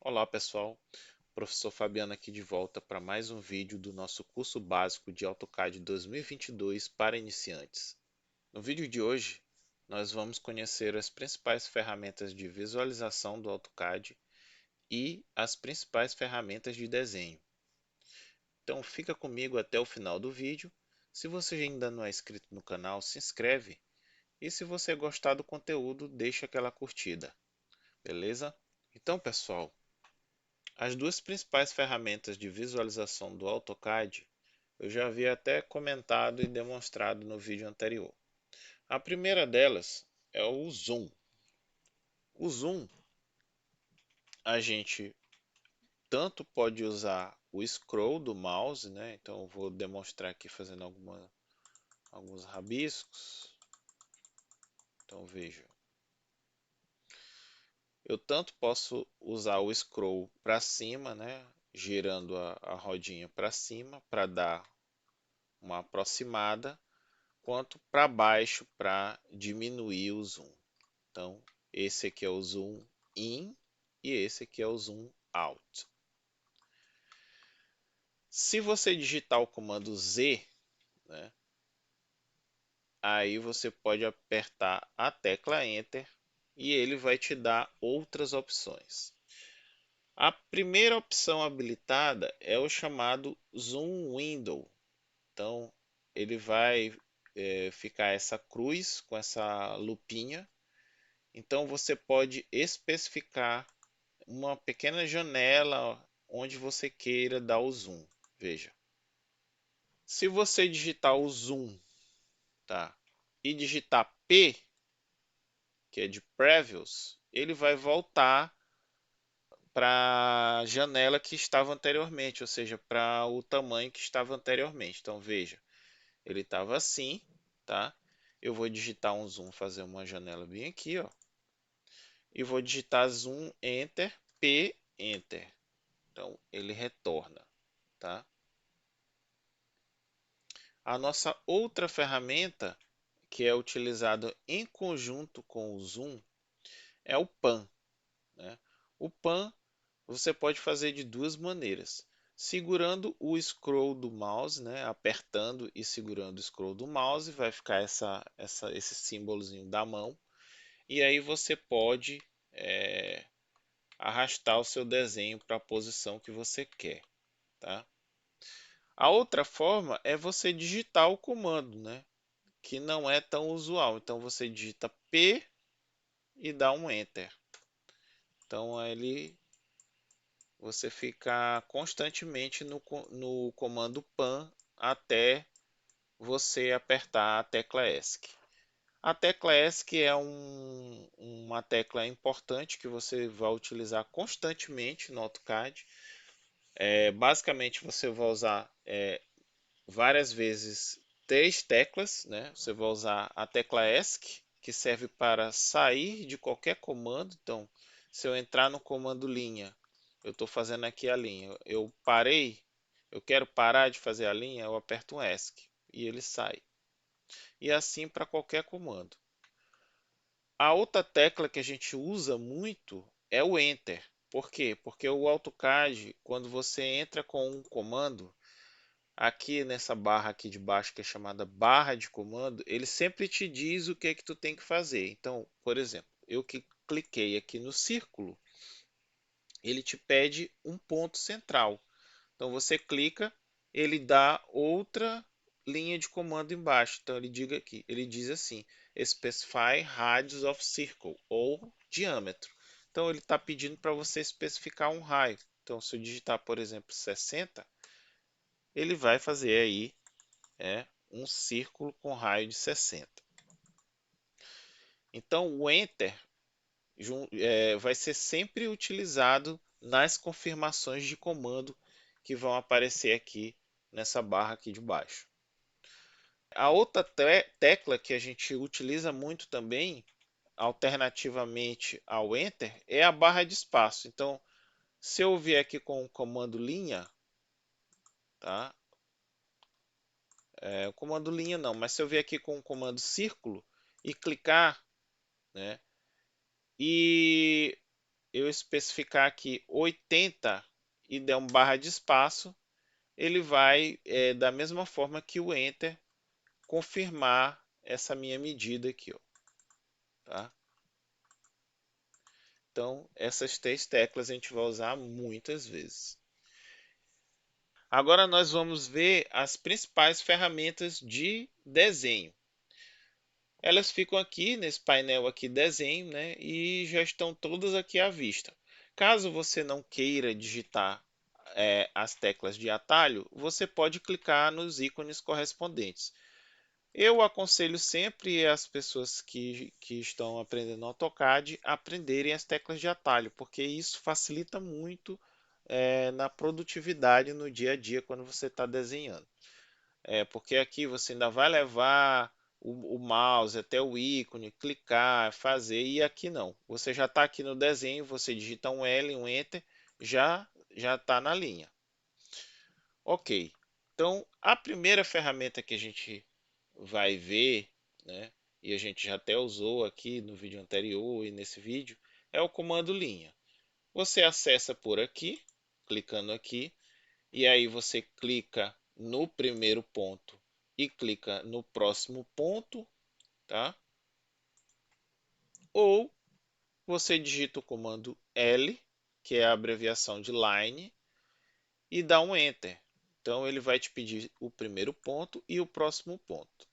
Olá pessoal, professor Fabiano aqui de volta para mais um vídeo do nosso curso básico de AutoCAD 2022 para iniciantes. No vídeo de hoje, nós vamos conhecer as principais ferramentas de visualização do AutoCAD e as principais ferramentas de desenho. Então fica comigo até o final do vídeo. Se você ainda não é inscrito no canal, se inscreve e se você gostar do conteúdo, deixa aquela curtida, beleza? Então pessoal, as duas principais ferramentas de visualização do AutoCAD eu já havia até comentado e demonstrado no vídeo anterior. A primeira delas é o Zoom. O Zoom, a gente tanto pode usar o scroll do mouse, né? Então eu vou demonstrar aqui fazendo alguns rabiscos. Então veja, eu tanto posso usar o scroll para cima, né? Girando a rodinha para cima para dar uma aproximada, quanto para baixo para diminuir o zoom. Então, esse aqui é o zoom in e esse aqui é o zoom out. Se você digitar o comando Z, né, aí você pode apertar a tecla Enter e ele vai te dar outras opções. A primeira opção habilitada é o chamado Zoom Window. Então, ele vai ficar essa cruz com essa lupinha. Então você pode especificar uma pequena janela onde você queira dar o zoom. Veja, se você digitar o zoom, tá, e digitar P, que é de Previews, ele vai voltar para a janela que estava anteriormente, ou seja, para o tamanho que estava anteriormente. Então veja, ele estava assim, tá? Eu vou digitar um zoom, fazer uma janela bem aqui, ó, e vou digitar zoom enter, P enter. Então ele retorna, tá? A nossa outra ferramenta que é utilizada em conjunto com o zoom é o pan, né? O pan você pode fazer de duas maneiras. Segurando o scroll do mouse, né? Apertando e segurando o scroll do mouse, vai ficar esse símbolozinho da mão. E aí você pode arrastar o seu desenho para a posição que você quer, tá? A outra forma é você digitar o comando, né? Que não é tão usual. Então você digita P e dá um Enter. Então ele você fica constantemente no comando PAN até você apertar a tecla ESC. A tecla ESC é uma tecla importante que você vai utilizar constantemente no AutoCAD. Basicamente você vai usar várias vezes três teclas, né? Você vai usar a tecla ESC, que serve para sair de qualquer comando. Então, se eu entrar no comando linha, eu estou fazendo aqui a linha, eu parei, eu quero parar de fazer a linha, eu aperto um ESC e ele sai. E assim para qualquer comando. A outra tecla que a gente usa muito é o Enter. Por quê? Porque o AutoCAD, quando você entra com um comando, aqui nessa barra aqui de baixo, que é chamada barra de comando, ele sempre te diz o que é que tu tem que fazer. Então, por exemplo, eu que cliquei aqui no círculo, ele te pede um ponto central. Então você clica, ele dá outra linha de comando embaixo. Então ele diz assim: Specify Radius of Circle ou diâmetro. Então ele está pedindo para você especificar um raio. Então se eu digitar, por exemplo, 60, ele vai fazer aí um círculo com raio de 60. Então o Enter vai ser sempre utilizado nas confirmações de comando que vão aparecer aqui nessa barra aqui de baixo. A outra tecla que a gente utiliza muito também, alternativamente ao Enter, é a barra de espaço. Então, se eu vier aqui com o comando linha, tá? O comando linha não, mas se eu vier aqui com o comando círculo e clicar, né? E eu especificar aqui 80 e der um barra de espaço, ele vai, da mesma forma que o Enter, confirmar essa minha medida aqui, ó, tá? Então, essas três teclas a gente vai usar muitas vezes. Agora nós vamos ver as principais ferramentas de desenho. Elas ficam aqui nesse painel aqui desenho, né? E já estão todas aqui à vista. Caso você não queira digitar as teclas de atalho, você pode clicar nos ícones correspondentes. Eu aconselho sempre as pessoas que estão aprendendo AutoCAD aprenderem as teclas de atalho, porque isso facilita muito na produtividade no dia a dia quando você está desenhando. Porque aqui você ainda vai levar o mouse até o ícone, clicar, fazer, e aqui não. Você já está aqui no desenho, você digita um L, um Enter, já está na linha. Ok. Então, a primeira ferramenta que a gente vai ver, né, e a gente já até usou aqui no vídeo anterior e nesse vídeo, é o comando linha. Você acessa por aqui, clicando aqui, e aí você clica no primeiro ponto e clica no próximo ponto, tá? Ou você digita o comando L, que é a abreviação de line, e dá um Enter. Então ele vai te pedir o primeiro ponto e o próximo ponto.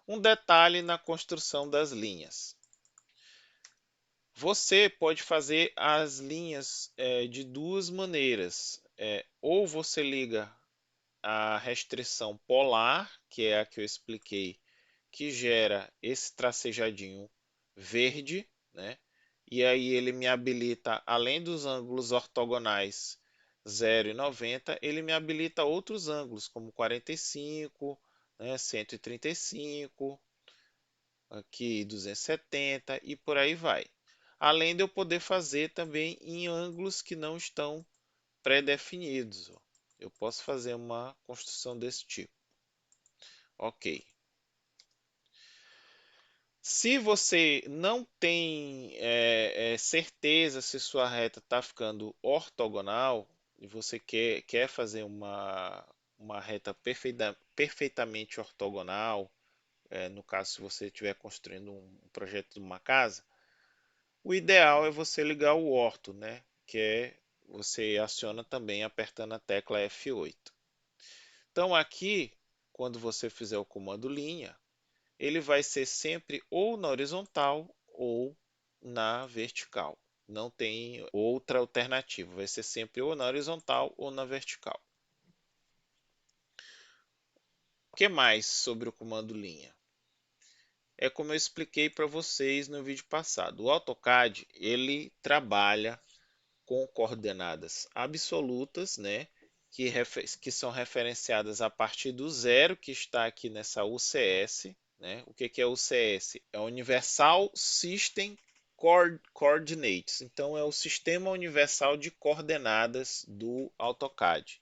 Um detalhe na construção das linhas. Você pode fazer as linhas de duas maneiras. Ou você liga a restrição polar, que é a que eu expliquei, que gera esse tracejadinho verde, né? E aí ele me habilita, além dos ângulos ortogonais 0 e 90, ele me habilita outros ângulos, como 45, né, 135, aqui 270 e por aí vai. Além de eu poder fazer também em ângulos que não estão pré-definidos. Eu posso fazer uma construção desse tipo. Ok. Se você não tem certeza se sua reta está ficando ortogonal e você quer fazer uma reta perfeitamente ortogonal, no caso se você estiver construindo um projeto de uma casa, o ideal é você ligar o orto, né? Que você aciona também apertando a tecla F8. Então aqui, quando você fizer o comando linha, ele vai ser sempre ou na horizontal ou na vertical. Não tem outra alternativa, vai ser sempre ou na horizontal ou na vertical. O que mais sobre o comando linha? É como eu expliquei para vocês no vídeo passado. O AutoCAD ele trabalha com coordenadas absolutas, né? Que são referenciadas a partir do zero que está aqui nessa UCS. Né? O que é UCS? É Universal System Coordinates. Então, é o Sistema Universal de Coordenadas do AutoCAD.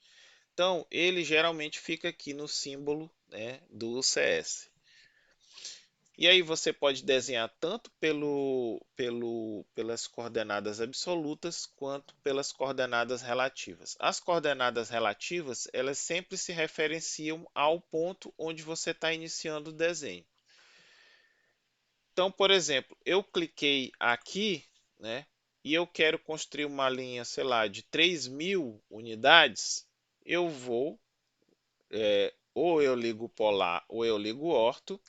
Então, ele geralmente fica aqui no símbolo, né, do UCS. E aí você pode desenhar tanto pelas coordenadas absolutas quanto pelas coordenadas relativas. As coordenadas relativas, elas sempre se referenciam ao ponto onde você está iniciando o desenho. Então, por exemplo, eu cliquei aqui, né, e eu quero construir uma linha, sei lá, de 3.000 unidades, eu vou, ou eu ligo o polar ou eu ligo o orto,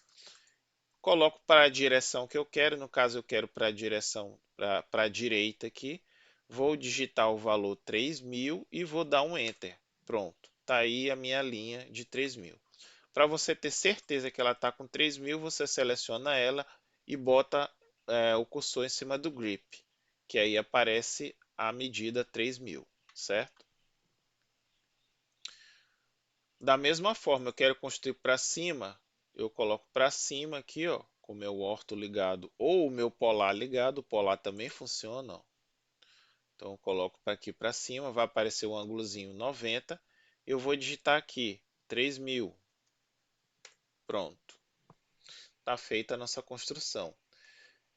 coloco para a direção que eu quero, no caso eu quero para a direção para a direita aqui, vou digitar o valor 3.000 e vou dar um Enter. Pronto, está aí a minha linha de 3.000. Para você ter certeza que ela está com 3.000, você seleciona ela e bota o cursor em cima do grip, que aí aparece a medida 3.000, certo? Da mesma forma, eu quero construir para cima, eu coloco para cima aqui, ó, com o meu orto ligado ou o meu polar ligado, o polar também funciona, ó. Então eu coloco para aqui para cima, vai aparecer o ângulozinho 90, eu vou digitar aqui 3.000, pronto, está feita a nossa construção.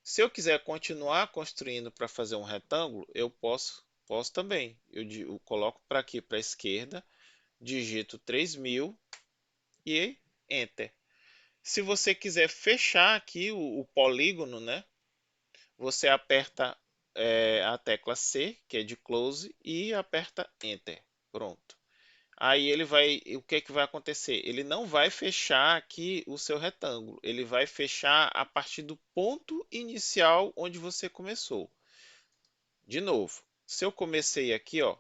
Se eu quiser continuar construindo para fazer um retângulo, eu posso também. Eu coloco para aqui, para a esquerda, digito 3000 e Enter. Se você quiser fechar aqui o polígono, né? Você aperta a tecla C, que é de close, e aperta Enter. Pronto. Aí ele vai, o que que vai acontecer? Ele não vai fechar aqui o seu retângulo, ele vai fechar a partir do ponto inicial onde você começou. De novo, se eu comecei aqui, ó,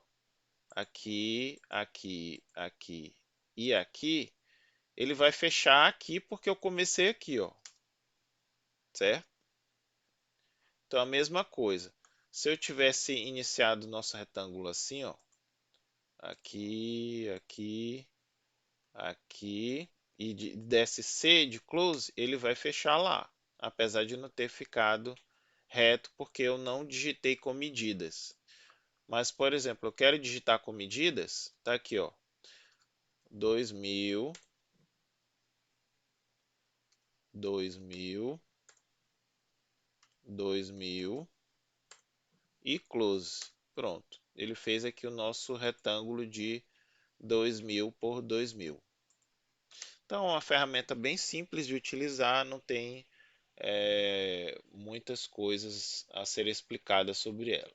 aqui, aqui, aqui e aqui, ele vai fechar aqui porque eu comecei aqui, ó, certo? Então a mesma coisa. Se eu tivesse iniciado o nosso retângulo assim, ó, aqui, aqui, aqui e desse C de close, ele vai fechar lá, apesar de não ter ficado reto porque eu não digitei com medidas. Mas, por exemplo, eu quero digitar com medidas, tá aqui, ó, 2000, 2000, 2000 e close. Pronto. Ele fez aqui o nosso retângulo de 2000 por 2000. Então, é uma ferramenta bem simples de utilizar, não tem muitas coisas a ser explicadas sobre ela.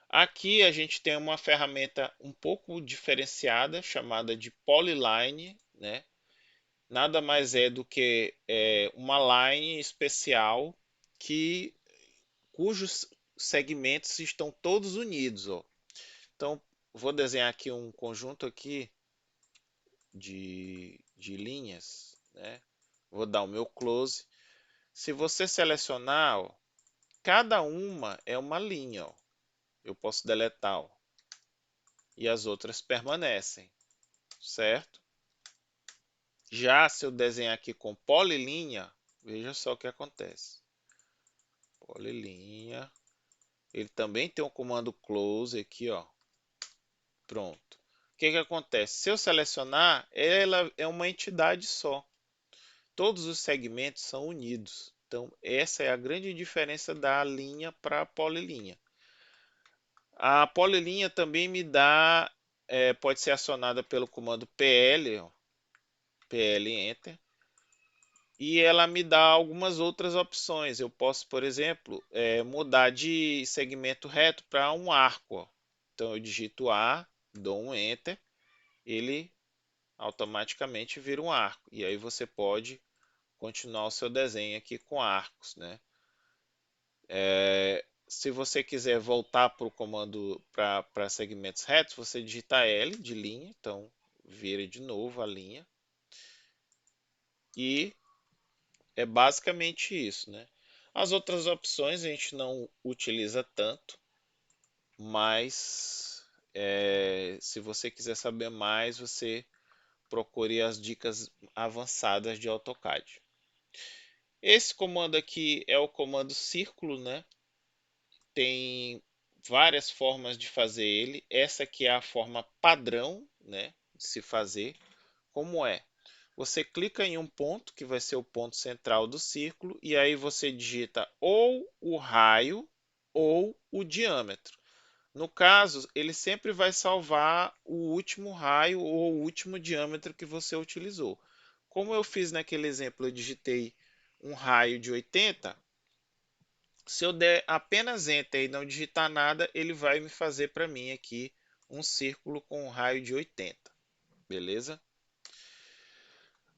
Aqui a gente tem uma ferramenta um pouco diferenciada, chamada de Polyline, né? Nada mais é do que uma line especial que cujos segmentos estão todos unidos, ó. Então, vou desenhar aqui um conjunto aqui de linhas, né? Vou dar o meu close. Se você selecionar, ó, cada uma é uma linha, ó. Eu posso deletar, ó, e as outras permanecem, certo? Já se eu desenhar aqui com polilinha, veja só o que acontece. Polilinha. Ele também tem um comando close aqui, ó. Pronto. O que que acontece? Se eu selecionar, ela é uma entidade só. Todos os segmentos são unidos. Então, essa é a grande diferença da linha para a polilinha. A polilinha também me dá, pode ser acionada pelo comando PL, ó, PL Enter, e ela me dá algumas outras opções. Eu posso, por exemplo, mudar de segmento reto para um arco. Ó. Então eu digito A, dou um Enter, ele automaticamente vira um arco. E aí você pode continuar o seu desenho aqui com arcos, né? Se você quiser voltar para o comando para segmentos retos, você digita L de linha, então vira de novo a linha. E é basicamente isso, né? As outras opções a gente não utiliza tanto, mas se você quiser saber mais, você procure as dicas avançadas de AutoCAD. Esse comando aqui é o comando círculo, né? Tem várias formas de fazer ele. Essa aqui é a forma padrão, né, de se fazer. Como é? Você clica em um ponto, que vai ser o ponto central do círculo, e aí você digita ou o raio ou o diâmetro. No caso, ele sempre vai salvar o último raio ou o último diâmetro que você utilizou. Como eu fiz naquele exemplo, eu digitei um raio de 80, se eu der apenas Enter e não digitar nada, ele vai me fazer para mim aqui um círculo com um raio de 80, beleza?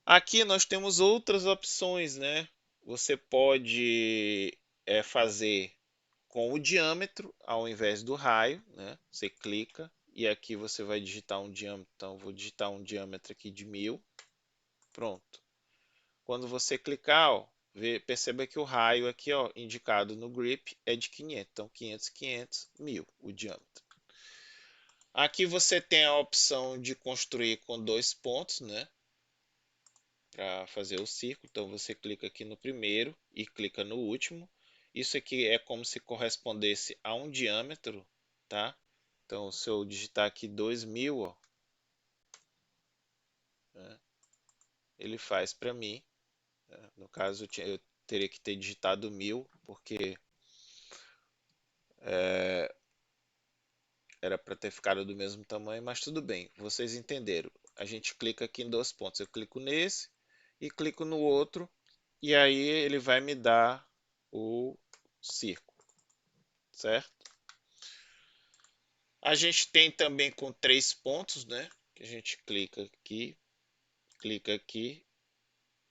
Aqui nós temos outras opções, né? Você pode fazer com o diâmetro ao invés do raio, né? Você clica e aqui você vai digitar um diâmetro. Então, vou digitar um diâmetro aqui de 1000. Pronto. Quando você clicar, ó, perceba que o raio aqui, ó, indicado no grip é de 500. Então, 500, 500, 1000 o diâmetro. Aqui você tem a opção de construir com 2 pontos, né? Para fazer o círculo. Então, você clica aqui no primeiro e clica no último. Isso aqui é como se correspondesse a um diâmetro, tá? Então, se eu digitar aqui 2000, ó, né, ele faz para mim. Né? No caso, teria que ter digitado 1000, porque era para ter ficado do mesmo tamanho, mas tudo bem, vocês entenderam. A gente clica aqui em dois pontos. Eu clico nesse e clico no outro, e aí ele vai me dar o círculo, certo? A gente tem também com 3 pontos, né? Que a gente clica aqui,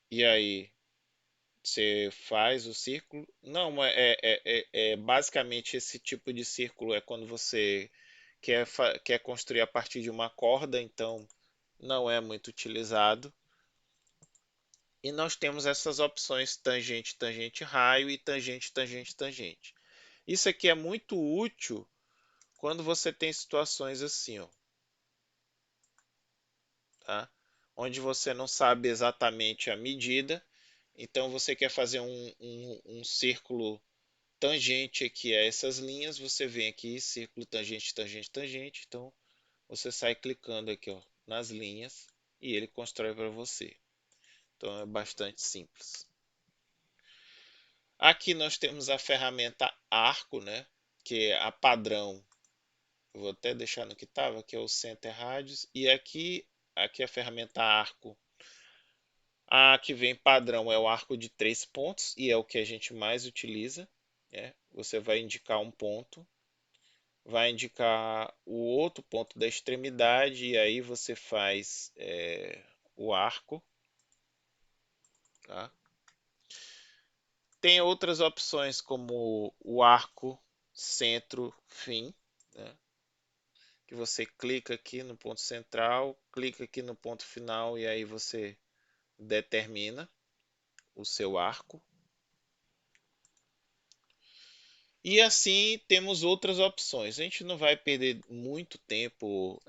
e aí você faz o círculo. Não, é basicamente esse tipo de círculo é quando você quer construir a partir de uma corda, então não é muito utilizado. E nós temos essas opções tangente, tangente, raio e tangente, tangente, tangente. Isso aqui é muito útil quando você tem situações assim, ó, tá? Onde você não sabe exatamente a medida, então você quer fazer um círculo tangente aqui a essas linhas, você vem aqui, círculo tangente, tangente, tangente, então você sai clicando aqui, ó, nas linhas e ele constrói para você. Então é bastante simples. Aqui nós temos a ferramenta Arco, né? Que é a padrão. Eu vou até deixar no que estava, que é o Center Radius. E aqui a ferramenta Arco. A que vem padrão é o arco de 3 pontos e é o que a gente mais utiliza. Né? Você vai indicar um ponto, vai indicar o outro ponto da extremidade e aí você faz o arco. Tá? Tem outras opções como o arco centro-fim, né? Que você clica aqui no ponto central, clica aqui no ponto final e aí você determina o seu arco. E assim temos outras opções. A gente não vai perder muito tempo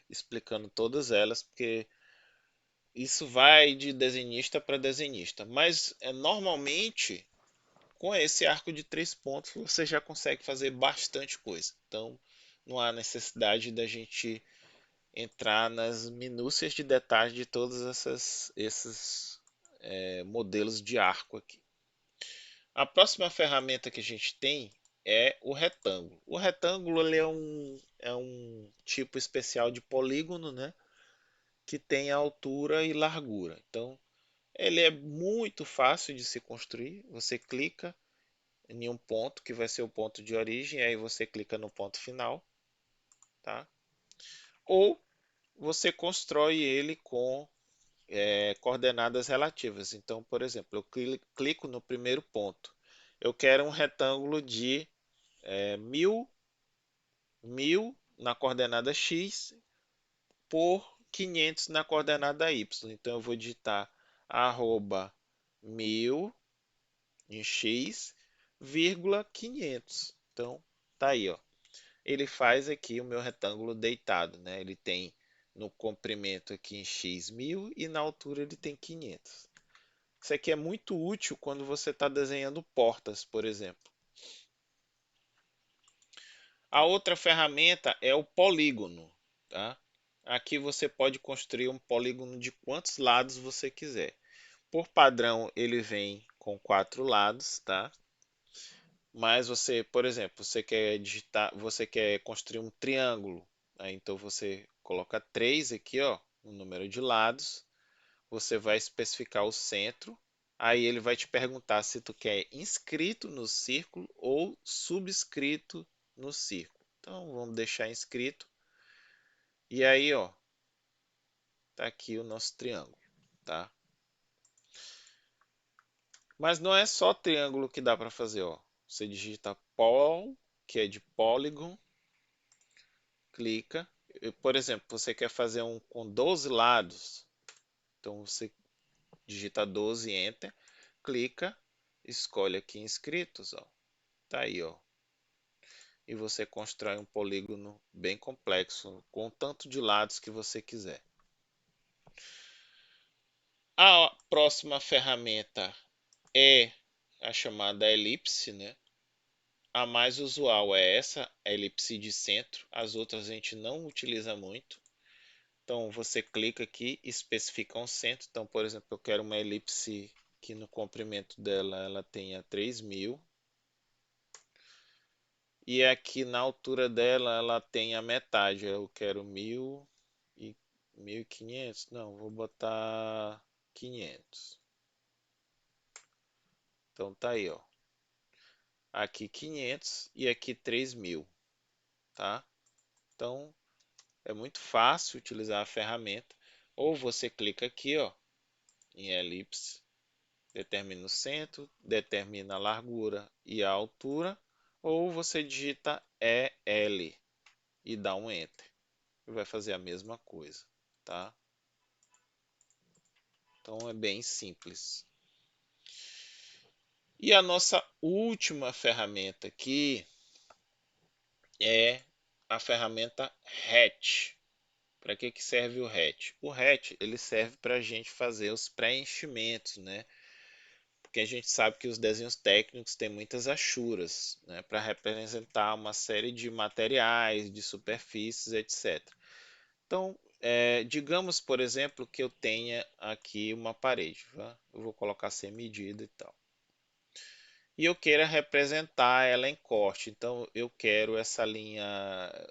explicando todas elas, porque isso vai de desenhista para desenhista. Mas normalmente com esse arco de 3 pontos você já consegue fazer bastante coisa. Então não há necessidade da gente entrar nas minúcias de detalhes de todos esses modelos de arco aqui. A próxima ferramenta que a gente tem é o retângulo. O retângulo ele é um tipo especial de polígono, né? Que tem altura e largura. Então, ele é muito fácil de se construir. Você clica em um ponto que vai ser o ponto de origem, aí você clica no ponto final, tá? Ou você constrói ele com coordenadas relativas. Então, por exemplo, eu clico no primeiro ponto. Eu quero um retângulo de 1000 na coordenada x por 500 na coordenada y. Então eu vou digitar arroba 1000 em x, vírgula 500. Então tá aí, ó. Ele faz aqui o meu retângulo deitado, né? Ele tem no comprimento aqui em x 1000 e na altura ele tem 500. Isso aqui é muito útil quando você está desenhando portas, por exemplo. A outra ferramenta é o polígono, tá? Aqui você pode construir um polígono de quantos lados você quiser. Por padrão, ele vem com 4 lados, tá? Mas você, por exemplo, você quer construir um triângulo, né? Então você coloca 3 aqui, ó, o número de lados. Você vai especificar o centro. Aí ele vai te perguntar se tu quer inscrito no círculo ou subscrito no círculo. Então vamos deixar inscrito. E aí, ó, tá aqui o nosso triângulo, tá? Mas não é só triângulo que dá para fazer, ó. Você digita pol, que é de polygon, clica. Por exemplo, você quer fazer um com 12 lados, então você digita 12, enter, clica, escolhe aqui inscritos, ó. Tá aí, ó. E você constrói um polígono bem complexo, com o tanto de lados que você quiser. A próxima ferramenta é a chamada elipse, né? A mais usual é essa, a elipse de centro. As outras a gente não utiliza muito. Então você clica aqui, especifica um centro. Então, por exemplo, eu quero uma elipse que no comprimento dela ela tenha 3.000. E aqui na altura dela ela tem a metade. Eu quero 1.000 e 1.500. Não, vou botar 500. Então tá aí, ó. Aqui 500 e aqui 3.000, tá? Então é muito fácil utilizar a ferramenta. Ou você clica aqui, ó, em elipse, determina o centro, determina a largura e a altura, ou você digita EL e dá um Enter. E vai fazer a mesma coisa, tá? Então é bem simples. E a nossa última ferramenta aqui é a ferramenta Hatch. Para que que serve o hatch? O hatch ele serve para a gente fazer os preenchimentos, né? Porque a gente sabe que os desenhos técnicos têm muitas achuras, né? Para representar uma série de materiais, de superfícies, etc. Então, digamos, por exemplo, que eu tenha aqui uma parede, tá? Eu vou colocar sem medida e tal. E eu queira representar ela em corte. Então, eu quero essa linha,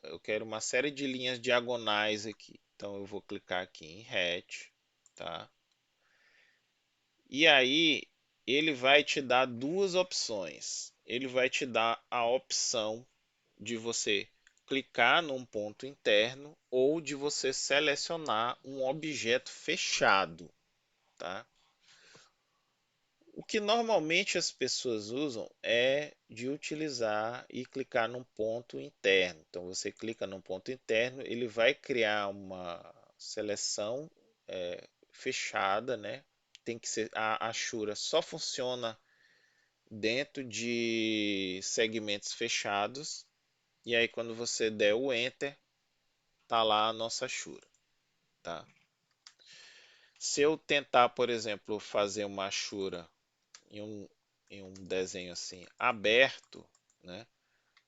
eu quero uma série de linhas diagonais aqui. Então, eu vou clicar aqui em Hatch, tá? E aí, ele vai te dar duas opções. Ele vai te dar a opção de você clicar num ponto interno ou de você selecionar um objeto fechado, tá? O que normalmente as pessoas usam é de utilizar e clicar num ponto interno. Então você clica num ponto interno, ele vai criar uma seleção fechada, né? Tem que ser a Ashura só funciona dentro de segmentos fechados. E aí quando você der o Enter, tá lá a nossa Ashura, tá? Se eu tentar, por exemplo, fazer uma Ashura em um desenho assim aberto, né?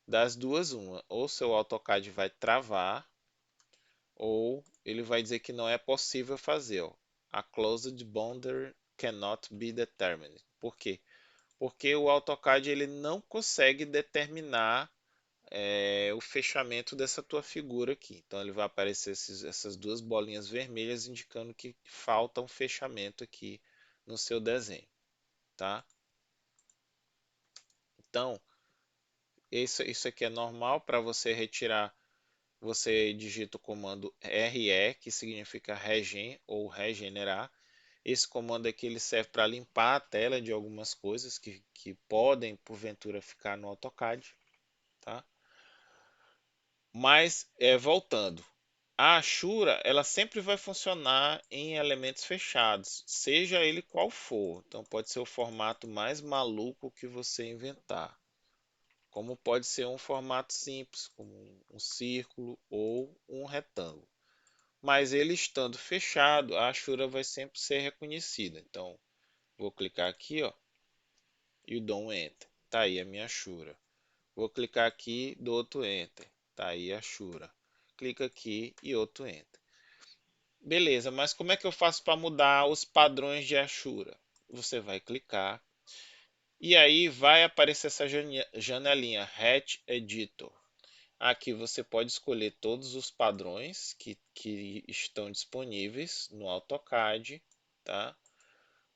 Das duas, uma, ou seu AutoCAD vai travar, ou ele vai dizer que não é possível fazer. Ó. A closed boundary cannot be determined. Por quê? Porque o AutoCAD ele não consegue determinar o fechamento dessa tua figura aqui. Então ele vai aparecer essas duas bolinhas vermelhas indicando que falta um fechamento aqui no seu desenho, tá? Então, isso aqui é normal para você retirar. Você digita o comando RE, que significa regen ou regenerar. Esse comando aqui ele serve para limpar a tela de algumas coisas que podem, porventura, ficar no AutoCAD. Tá? Mas, voltando, a Ashura ela sempre vai funcionar em elementos fechados, seja ele qual for. Então, pode ser o formato mais maluco que você inventar. Como pode ser um formato simples, como um círculo ou um retângulo. Mas ele estando fechado, a Ashura vai sempre ser reconhecida. Então, vou clicar aqui, ó, e dou um Enter. Tá aí a minha Ashura. Vou clicar aqui, dou outro Enter. Tá aí a Ashura. Clica aqui e outro Enter. Beleza, mas como é que eu faço para mudar os padrões de Ashura? Você vai clicar e aí vai aparecer essa janelinha Hatch Editor. Aqui você pode escolher todos os padrões que estão disponíveis no AutoCAD, tá?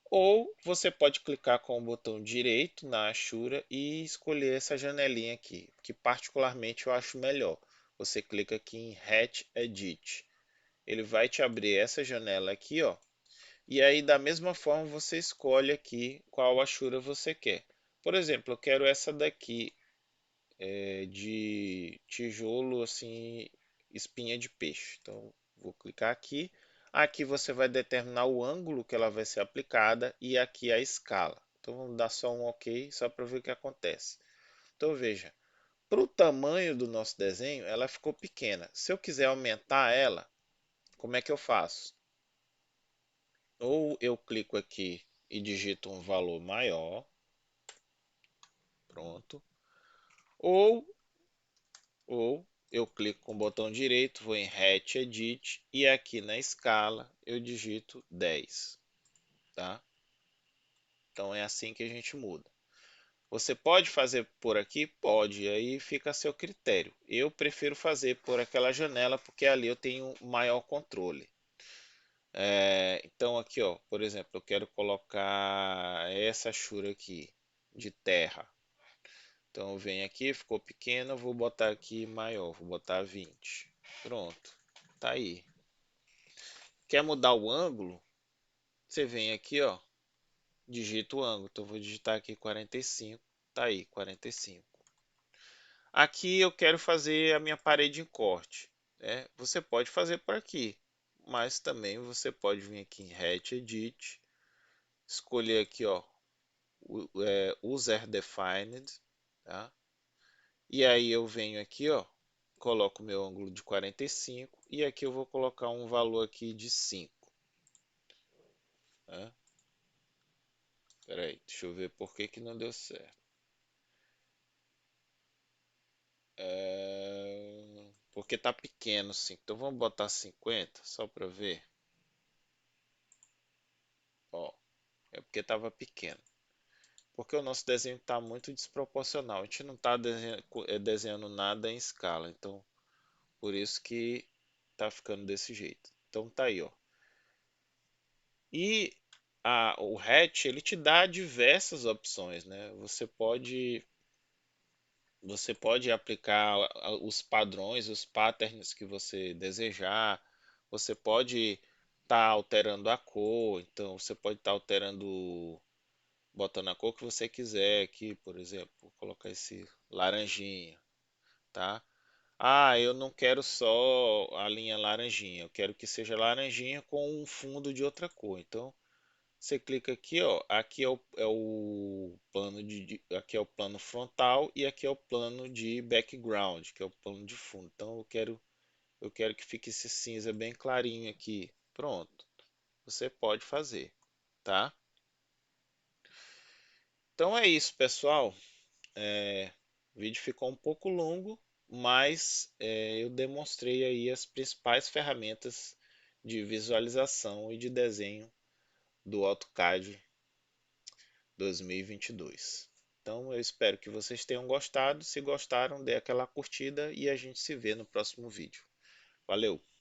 Ou você pode clicar com o botão direito na Ashura e escolher essa janelinha aqui, que particularmente eu acho melhor. Você clica aqui em Hatch Edit. Ele vai te abrir essa janela aqui, ó. E aí da mesma forma você escolhe aqui qual Ashura você quer. Por exemplo, eu quero essa daqui, de tijolo assim, espinha de peixe. Então, vou clicar aqui. Aqui você vai determinar o ângulo que ela vai ser aplicada e aqui a escala. Então, vamos dar só um OK, só para ver o que acontece. Então, veja, para o tamanho do nosso desenho, ela ficou pequena. Se eu quiser aumentar ela, como é que eu faço? Ou eu clico aqui e digito um valor maior, pronto. Ou eu clico com o botão direito, vou em Hatch Edit e aqui na escala eu digito 10, tá? Então é assim que a gente muda. Você pode fazer por aqui? Pode, aí fica a seu critério. Eu prefiro fazer por aquela janela porque ali eu tenho maior controle. Então aqui, ó, por exemplo, eu quero colocar essa chura aqui de terra. Então eu venho aqui, ficou pequeno, eu vou botar aqui maior, vou botar 20. Pronto, tá aí. Quer mudar o ângulo? Você vem aqui, ó, digita o ângulo. Então eu vou digitar aqui 45, tá aí, 45. Aqui eu quero fazer a minha parede em corte, né? Você pode fazer por aqui, mas também você pode vir aqui em Hatch Edit, escolher aqui, ó, User Defined, tá? E aí eu venho aqui, ó, coloco meu ângulo de 45 e aqui eu vou colocar um valor aqui de 5, né? Espera aí, deixa eu ver por que que não deu certo. Porque tá pequeno 5. Então vamos botar 50 só para ver. Ó, é porque tava pequeno. Porque o nosso desenho está muito desproporcional. A gente não está desenhando nada em escala. Então, por isso que tá ficando desse jeito. Então tá aí, ó. E o Hatch ele te dá diversas opções, né? Você pode aplicar os padrões, os patterns que você desejar. Você pode estar alterando a cor. Então você pode estar alterando, botando a cor que você quiser aqui, por exemplo, vou colocar esse laranjinha, tá? Ah, eu não quero só a linha laranjinha, eu quero que seja laranjinha com um fundo de outra cor. Então você clica aqui, ó. Aqui é o plano aqui é o plano frontal e aqui é o plano de background, que é o plano de fundo. Então eu quero que fique esse cinza bem clarinho aqui. Pronto. Você pode fazer, tá? Então é isso, pessoal. O vídeo ficou um pouco longo, mas eu demonstrei aí as principais ferramentas de visualização e de desenho do AutoCAD 2022. Então eu espero que vocês tenham gostado. Se gostaram, dê aquela curtida e a gente se vê no próximo vídeo. Valeu!